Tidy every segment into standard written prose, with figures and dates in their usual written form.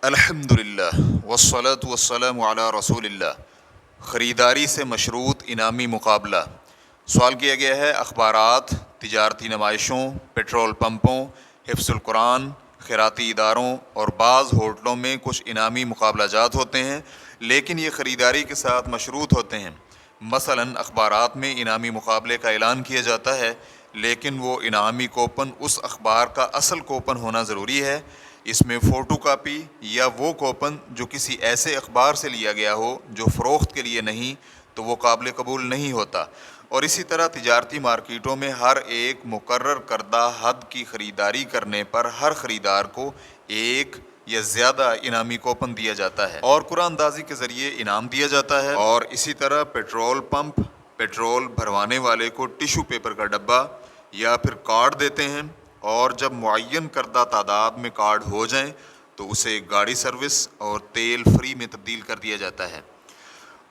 الحمدللہ والصلاة والسلام علی رسول اللہ۔ خریداری سے مشروط انعامی مقابلہ۔ سوال کیا گیا ہے اخبارات، تجارتی نمائشوں، پیٹرول پمپوں، حفظ القرآن، خیراتی اداروں اور بعض ہوٹلوں میں کچھ انعامی مقابلہ جات ہوتے ہیں لیکن یہ خریداری کے ساتھ مشروط ہوتے ہیں۔ مثلاً اخبارات میں انعامی مقابلے کا اعلان کیا جاتا ہے لیکن وہ انعامی کوپن اس اخبار کا اصل کوپن ہونا ضروری ہے۔ اس میں فوٹو کاپی یا وہ کوپن جو کسی ایسے اخبار سے لیا گیا ہو جو فروخت کے لیے نہیں تو وہ قابل قبول نہیں ہوتا۔ اور اسی طرح تجارتی مارکیٹوں میں ہر ایک مقرر کردہ حد کی خریداری کرنے پر ہر خریدار کو ایک یا زیادہ انعامی کوپن دیا جاتا ہے اور قرعہ اندازی کے ذریعے انعام دیا جاتا ہے۔ اور اسی طرح پیٹرول پمپ پیٹرول بھروانے والے کو ٹیشو پیپر کا ڈبہ یا پھر کارڈ دیتے ہیں اور جب معین کردہ تعداد میں کارڈ ہو جائیں تو اسے گاڑی سروس اور تیل فری میں تبدیل کر دیا جاتا ہے۔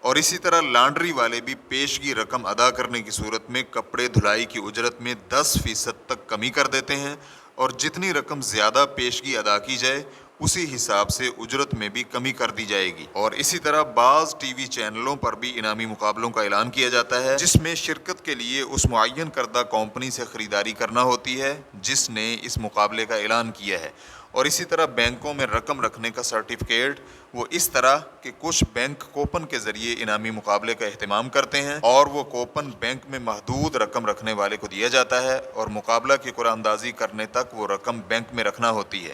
اور اسی طرح لانڈری والے بھی پیشگی رقم ادا کرنے کی صورت میں کپڑے دھلائی کی اجرت میں 10% تک کمی کر دیتے ہیں اور جتنی رقم زیادہ پیشگی ادا کی جائے اسی حساب سے اجرت میں بھی کمی کر دی جائے گی۔ اور اسی طرح بعض ٹی وی چینلوں پر بھی انعامی مقابلوں کا اعلان کیا جاتا ہے جس میں شرکت کے لیے اس معین کردہ کمپنی سے خریداری کرنا ہوتی ہے جس نے اس مقابلے کا اعلان کیا ہے۔ اور اسی طرح بینکوں میں رقم رکھنے کا سرٹیفکیٹ وہ اس طرح کہ کچھ بینک کوپن کے ذریعے انعامی مقابلے کا اہتمام کرتے ہیں اور وہ کوپن بینک میں محدود رقم رکھنے والے کو دیا جاتا ہے اور مقابلہ کی قرعہ اندازی کرنے تک وہ رقم بینک میں رکھنا ہوتی ہے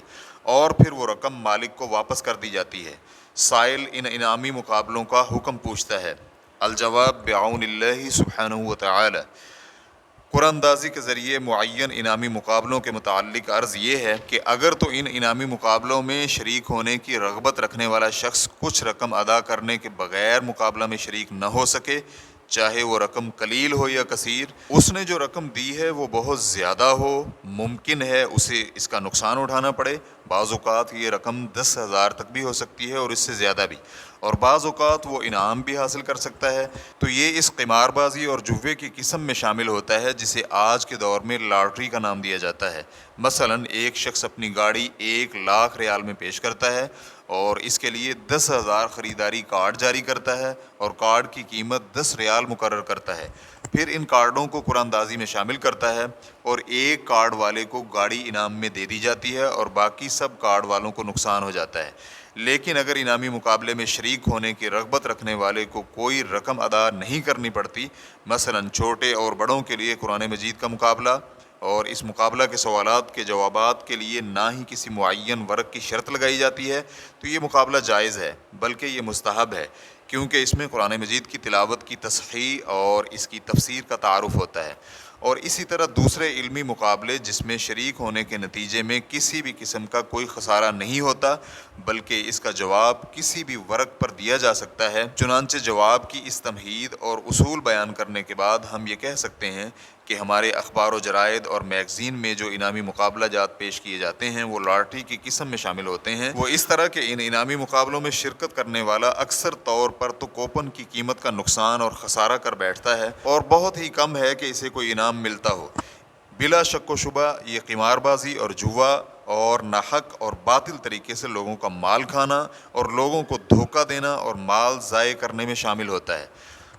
اور پھر وہ رقم مالک کو واپس کر دی جاتی ہے۔ سائل ان انعامی مقابلوں کا حکم پوچھتا ہے۔ الجواب بعون اللہ سبحانہ وتعالی۔ قرعہ اندازی کے ذریعے معین انعامی مقابلوں کے متعلق عرض یہ ہے کہ اگر تو ان انعامی مقابلوں میں شریک ہونے کی رغبت رکھنے والا شخص کچھ رقم ادا کرنے کے بغیر مقابلہ میں شریک نہ ہو سکے، چاہے وہ رقم قلیل ہو یا کثیر، اس نے جو رقم دی ہے وہ بہت زیادہ ہو، ممکن ہے اسے اس کا نقصان اٹھانا پڑے۔ بعض اوقات یہ رقم 10,000 تک بھی ہو سکتی ہے اور اس سے زیادہ بھی، اور بعض اوقات وہ انعام بھی حاصل کر سکتا ہے، تو یہ اس قمار بازی اور جوے کی قسم میں شامل ہوتا ہے جسے آج کے دور میں لاٹری کا نام دیا جاتا ہے۔ مثلاً ایک شخص اپنی گاڑی 1,00,000 ریال میں پیش کرتا ہے اور اس کے لیے 10,000 خریداری کارڈ جاری کرتا ہے اور کارڈ کی قیمت 10 ریال مقرر کرتا ہے۔ پھر ان کارڈوں کو قرعہ اندازی میں شامل کرتا ہے اور ایک کارڈ والے کو گاڑی انعام میں دے دی جاتی ہے اور باقی سب کارڈ والوں کو نقصان ہو جاتا ہے۔ لیکن اگر انعامی مقابلے میں شریک ہونے کی رغبت رکھنے والے کو کوئی رقم ادا نہیں کرنی پڑتی، مثلاً چھوٹے اور بڑوں کے لیے قرآن مجید کا مقابلہ اور اس مقابلہ کے سوالات کے جوابات کے لیے نہ ہی کسی معین ورق کی شرط لگائی جاتی ہے، تو یہ مقابلہ جائز ہے بلکہ یہ مستحب ہے کیونکہ اس میں قرآن مجید کی تلاوت کی تصحیح اور اس کی تفسیر کا تعارف ہوتا ہے۔ اور اسی طرح دوسرے علمی مقابلے جس میں شریک ہونے کے نتیجے میں کسی بھی قسم کا کوئی خسارہ نہیں ہوتا بلکہ اس کا جواب کسی بھی ورق پر دیا جا سکتا ہے۔ چنانچہ جواب کی اس تمہید اور اصول بیان کرنے کے بعد ہم یہ کہہ سکتے ہیں کہ ہمارے اخبار و جرائد اور میگزین میں جو انعامی مقابلہ جات پیش کیے جاتے ہیں وہ لاٹری کی قسم میں شامل ہوتے ہیں۔ وہ اس طرح کہ ان انعامی مقابلوں میں شرکت کرنے والا اکثر طور پر تو کوپن کی قیمت کا نقصان اور خسارہ کر بیٹھتا ہے اور بہت ہی کم ہے کہ اسے کوئی انعام ملتا ہو۔ بلا شک و شبہ یہ قمار بازی اور جوا اور ناحق اور باطل طریقے سے لوگوں کا مال کھانا اور لوگوں کو دھوکہ دینا اور مال ضائع کرنے میں شامل ہوتا ہے۔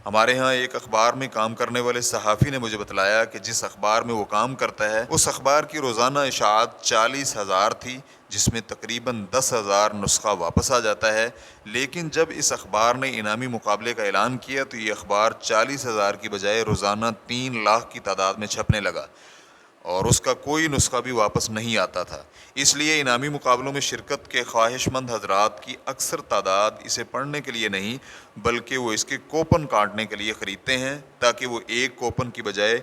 ہمارے ہاں ایک اخبار میں کام کرنے والے صحافی نے مجھے بتلایا کہ جس اخبار میں وہ کام کرتا ہے اس اخبار کی روزانہ اشاعت 40,000 تھی جس میں تقریباً 10,000 نسخہ واپس آ جاتا ہے، لیکن جب اس اخبار نے انعامی مقابلے کا اعلان کیا تو یہ اخبار 40,000 کی بجائے روزانہ 3 لاکھ کی تعداد میں چھپنے لگا اور اس کا کوئی نسخہ بھی واپس نہیں آتا تھا۔ اس لیے انعامی مقابلوں میں شرکت کے خواہش مند حضرات کی اکثر تعداد اسے پڑھنے کے لیے نہیں بلکہ وہ اس کے کوپن کاٹنے کے لیے خریدتے ہیں تاکہ وہ ایک کوپن کی بجائے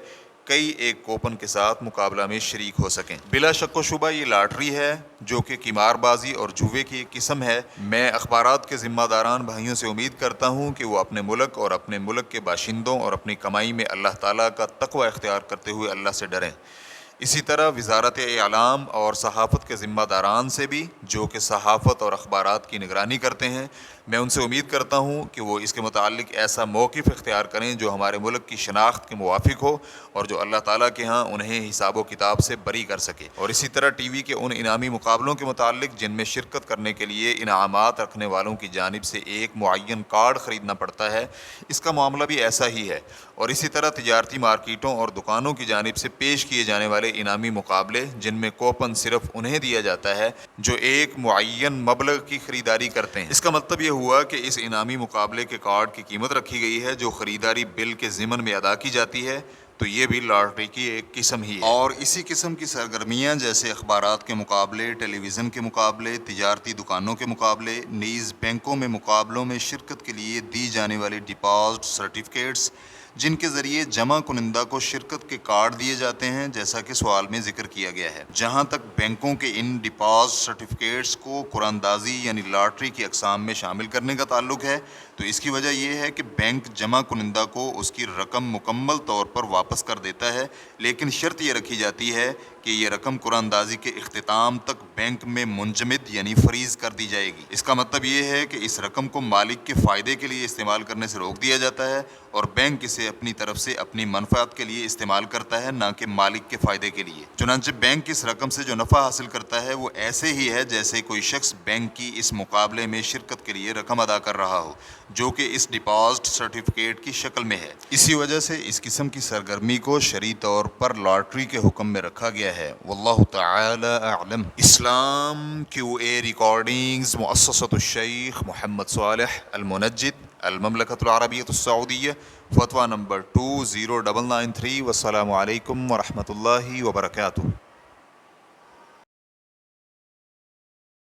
کئی ایک کوپن کے ساتھ مقابلہ میں شریک ہو سکیں۔ بلا شک و شبہ یہ لاٹری ہے جو کہ قمار بازی اور جوے کی ایک قسم ہے۔ میں اخبارات کے ذمہ داران بھائیوں سے امید کرتا ہوں کہ وہ اپنے ملک اور اپنے ملک کے باشندوں اور اپنی کمائی میں اللہ تعالیٰ کا تقوی اختیار کرتے ہوئے اللہ سے ڈریں۔ اسی طرح وزارت اعلام اور صحافت کے ذمہ داران سے بھی، جو کہ صحافت اور اخبارات کی نگرانی کرتے ہیں، میں ان سے امید کرتا ہوں کہ وہ اس کے متعلق ایسا موقف اختیار کریں جو ہمارے ملک کی شناخت کے موافق ہو اور جو اللہ تعالیٰ کے ہاں انہیں حساب و کتاب سے بری کر سکے۔ اور اسی طرح ٹی وی کے ان انعامی مقابلوں کے متعلق جن میں شرکت کرنے کے لیے انعامات رکھنے والوں کی جانب سے ایک معین کارڈ خریدنا پڑتا ہے، اس کا معاملہ بھی ایسا ہی ہے۔ اور اسی طرح تجارتی مارکیٹوں اور دکانوں کی جانب سے پیش کیے جانے والے انعامی مقابلے جن میں کوپن صرف انہیں دیا جاتا ہے جو ایک معین مبلغ کی خریداری کرتے ہیں۔ اس کا مطلب یہ ہوا کہ اس انعامی مقابلے کے کارڈ کی قیمت رکھی گئی ہے جو خریداری بل کے ضمن میں ادا کی جاتی ہے، تو یہ بھی لاٹری کی ایک قسم ہی ہے۔ اور اسی قسم کی سرگرمیاں جیسے اخبارات کے مقابلے، ٹیلی ویژن کے مقابلے، تجارتی دکانوں کے مقابلے، نیز بینکوں میں مقابلوں میں شرکت کے لیے دی جانے والی ڈپازٹ سرٹیفکیٹس جن کے ذریعے جمع کنندہ کو شرکت کے کارڈ دیے جاتے ہیں، جیسا کہ سوال میں ذکر کیا گیا ہے۔ جہاں تک بینکوں کے ان ڈپازٹ سرٹیفکیٹس کو قرعہ اندازی یعنی لاٹری کی اقسام میں شامل کرنے کا تعلق ہے، تو اس کی وجہ یہ ہے کہ بینک جمع کنندہ کو اس کی رقم مکمل طور پر واپس کر دیتا ہے، لیکن شرط یہ رکھی جاتی ہے کہ یہ رقم قرعہ اندازی کے اختتام تک بینک میں منجمد یعنی فریز کر دی جائے گی۔ اس کا مطلب یہ ہے کہ اس رقم کو مالک کے فائدے کے لیے استعمال کرنے سے روک دیا جاتا ہے اور بینک اسے اپنی طرف سے اپنی منفعت کے لیے استعمال کرتا ہے، نہ کہ مالک کے فائدے کے لیے۔ چنانچہ بینک اس رقم سے جو نفع حاصل کرتا ہے وہ ایسے ہی ہے جیسے کوئی شخص بینک کی اس مقابلے میں شرکت کے لیے رقم ادا کر رہا ہو، جو کہ اس ڈپازٹ سرٹیفکیٹ کی شکل میں ہے۔ اسی وجہ سے اس قسم کی سرگرمی کو شرعی طور پر لاٹری کے حکم میں رکھا گیا ہے۔ واللہ تعالی اعلم۔ اسلام کیو اے ریکارڈنگز، مؤسسۃ الشیخ محمد صالح المنجد، المملکۃ العربیۃ السعودیہ، فتویٰ نمبر 20993۔ والسلام علیکم ورحمۃ اللہ وبرکاتہ۔